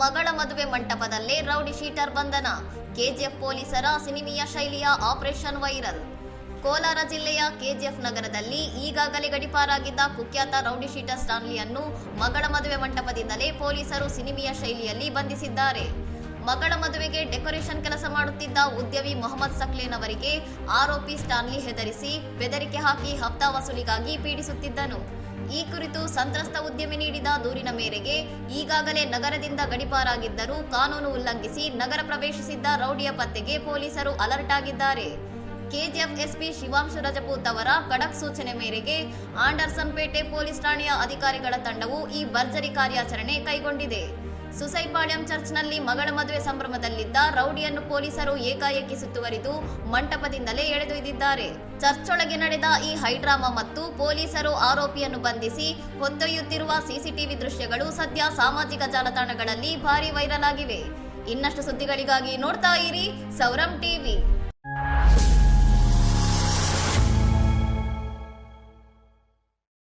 ಮಗಳ ಮದುವೆ ಮಂಟಪದಲ್ಲೇ rowdy sheeter ಬಂಧನ. ಕೆಜಿಎಫ್ ಪೊಲೀಸರ ಸಿನಿಮೀಯ ಶೈಲಿಯ ಆಪರೇಷನ್ ವೈರಲ್. ಕೋಲಾರ ಜಿಲ್ಲೆಯ ಕೆಜಿಎಫ್ ನಗರದಲ್ಲಿ ಈಗಾಗಲೇ ಗಡೀಪಾರಾಗಿದ್ದ ಕುಖ್ಯಾತ ರೌಡಿ ಶೀಟರ್ ಸ್ಟಾನ್ಲಿಯನ್ನು ಮಗಳ ಮದುವೆ ಮಂಟಪದಿಂದಲೇ ಪೊಲೀಸರು ಸಿನಿಮೀಯ ಶೈಲಿಯಲ್ಲಿ ಬಂಧಿಸಿದ್ದಾರೆ. ಮಗಳ ಮದುವೆಗೆ ಡೆಕೋರೇಷನ್ ಕೆಲಸ ಮಾಡುತ್ತಿದ್ದ ಉದ್ಯಮಿ ಮೊಹಮ್ಮದ್ ಸಕ್ಲೇನ್ ಅವರಿಗೆ ಆರೋಪಿ ಸ್ಟಾನ್ಲಿ ಹೆದರಿಸಿ ಬೆದರಿಕೆ ಹಾಕಿ ಹಪ್ತಾ ವಸೂಲಿಗಾಗಿ ಪೀಡಿಸುತ್ತಿದ್ದನು. ಈ ಕುರಿತು ಸಂತ್ರಸ್ತ ಉದ್ಯಮಿ ನೀಡಿದ ದೂರಿನ ಮೇರೆಗೆ ಈಗಾಗಲೇ ನಗರದಿಂದ ಗಡೀಪಾರಾಗಿದ್ದರೂ ಕಾನೂನು ಉಲ್ಲಂಘಿಸಿ ನಗರ ಪ್ರವೇಶಿಸಿದ್ದ ರೌಡಿಯ ಪತ್ತೆಗೆ ಪೊಲೀಸರು ಅಲರ್ಟ್ ಆಗಿದ್ದಾರೆ. ಕೆಜಿಎಫ್ ಎಸ್ಪಿ ಶಿವಾಂಶು ರಜಪೂತ್ ಅವರ ಖಡಕ್ ಸೂಚನೆ ಮೇರೆಗೆ ಆಂಡರ್ಸನ್ ಪೇಟೆ ಪೊಲೀಸ್ ಠಾಣೆಯ ಅಧಿಕಾರಿಗಳ ತಂಡವು ಈ ಭರ್ಜರಿ ಕಾರ್ಯಾಚರಣೆ ಕೈಗೊಂಡಿದೆ. ಸುಸೈಪಾಳ್ಯಂ ಚರ್ಚ್ನಲ್ಲಿ ಮಗಳ ಮದುವೆ ಸಂಭ್ರಮದಲ್ಲಿದ್ದ ರೌಡಿಯನ್ನು ಪೊಲೀಸರು ಏಕಾಏಕಿ ಸುತ್ತುವರಿದು ಮಂಟಪದಿಂದಲೇ ಎಳೆದೊಯ್ದಿದ್ದಾರೆ. ಚರ್ಚ್ ಒಳಗೆ ನಡೆದ ಈ ಹೈಡ್ರಾಮಾ ಮತ್ತು ಪೊಲೀಸರು ಆರೋಪಿಯನ್ನು ಬಂಧಿಸಿ ಹೊತ್ತೊಯ್ಯುತ್ತಿರುವ ಸಿಸಿಟಿವಿ ದೃಶ್ಯಗಳು ಸದ್ಯ ಸಾಮಾಜಿಕ ಜಾಲತಾಣಗಳಲ್ಲಿ ಭಾರಿ ವೈರಲ್ ಆಗಿವೆ. ಇನ್ನಷ್ಟು ಸುದ್ದಿಗಳಿಗಾಗಿ ನೋಡ್ತಾ ಇರಿ ಸೌರಂ ಟಿವಿ.